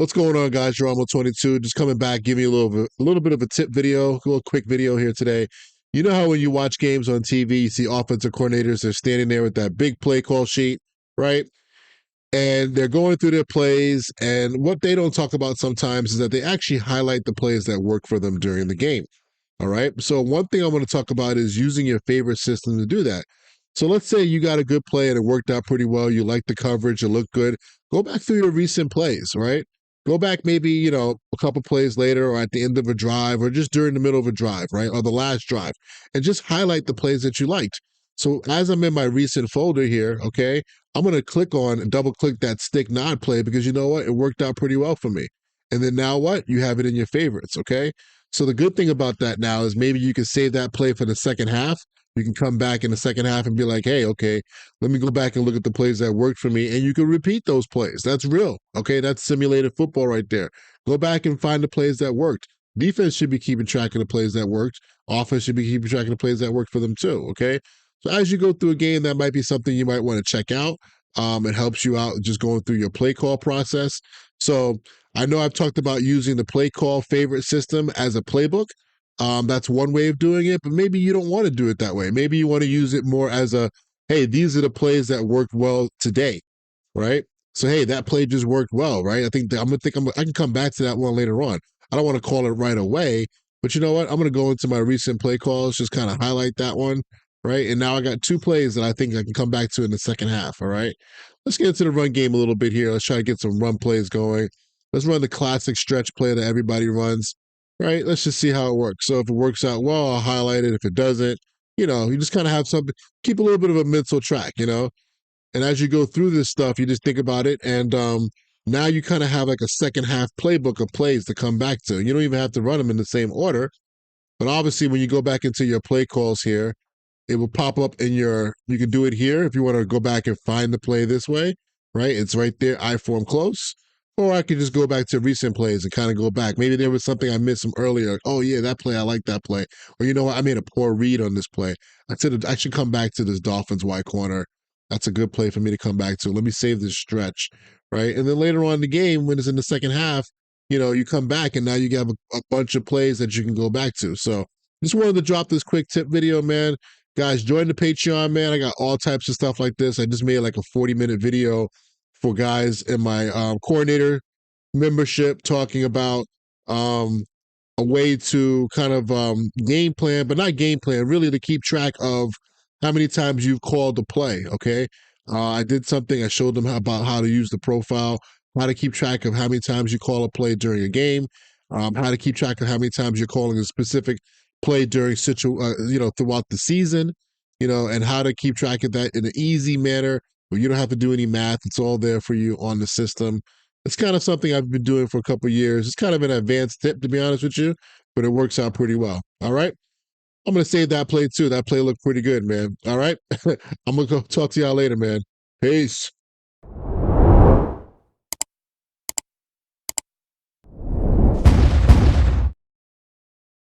What's going on, guys? Drama 22, just coming back, giving you a little bit of a tip video, a little quick video here today. You know how when you watch games on TV, you see offensive coordinators, they're standing there with that big play call sheet, right? And they're going through their plays, and what they don't talk about sometimes is that they actually highlight the plays that work for them during the game. All right. So one thing I want to talk about is using your favorite system to do that. So let's say you got a good play and it worked out pretty well. You like the coverage, it looked good. Go back through your recent plays, right? Go back maybe, a couple plays later or at the end of a drive or just during the middle of a drive, right? Or the last drive. And just highlight the plays that you liked. So as I'm in my recent folder here, okay, I'm going to click on and double click that stick nod play because you know what? It worked out pretty well for me. And then now what? You have it in your favorites, okay? So the good thing about that now is maybe you can save that play for the second half. You can come back in the second half and be like, hey, okay, let me go back and look at the plays that worked for me. And you can repeat those plays. That's real. Okay. That's simulated football right there. Go back and find the plays that worked. Defense should be keeping track of the plays that worked. Offense should be keeping track of the plays that worked for them too. Okay. So as you go through a game, that might be something you might want to check out. It helps you out just going through your play call process. So I know I've talked about using the play call favorite system as a playbook. That's one way of doing it, but maybe you don't want to do it that way. Maybe you want to use it more as a, hey, these are the plays that worked well today, right? So hey, that play just worked well, right? I can come back to that one later on. I don't want to call it right away, but you know what? I'm going to go into my recent play calls, just kind of highlight that one, right? And now I got two plays that I think I can come back to in the second half. All right, let's get into the run game a little bit here. Let's try to get some run plays going. Let's run the classic stretch play that everybody runs, right? Let's just see how it works. So if it works out well, I'll highlight it. If it doesn't, you just kind of have something, keep a little bit of a mental track, and as you go through this stuff, you just think about it. And now you kind of have like a second half playbook of plays to come back to. You don't even have to run them in the same order. But obviously, when you go back into your play calls here, it will pop up you can do it here if you want to go back and find the play this way, right? It's right there, I form close. Or I could just go back to recent plays and kind of go back. Maybe there was something I missed from earlier. Oh, yeah, that play, I like that play. Or you know what, I made a poor read on this play. I should come back to this Dolphins wide corner. That's a good play for me to come back to. Let me save this stretch, right? And then later on in the game, when it's in the second half, you come back and now you have a bunch of plays that you can go back to. So just wanted to drop this quick tip video, man. Guys, join the Patreon, man. I got all types of stuff like this. I just made like a 40-minute video for guys in my coordinator membership talking about a way to kind of game plan, but not game plan, really to keep track of how many times you've called the play, okay? I did something, I showed them about how to use the profile, how to keep track of how many times you call a play during a game, how to keep track of how many times you're calling a specific play during throughout the season, and how to keep track of that in an easy manner where you don't have to do any math. It's all there for you on the system. It's kind of something I've been doing for a couple of years. It's kind of an advanced tip, to be honest with you, but it works out pretty well. All right. I'm going to save that play too. That play looked pretty good, man. All right. I'm going to go talk to y'all later, man. Peace.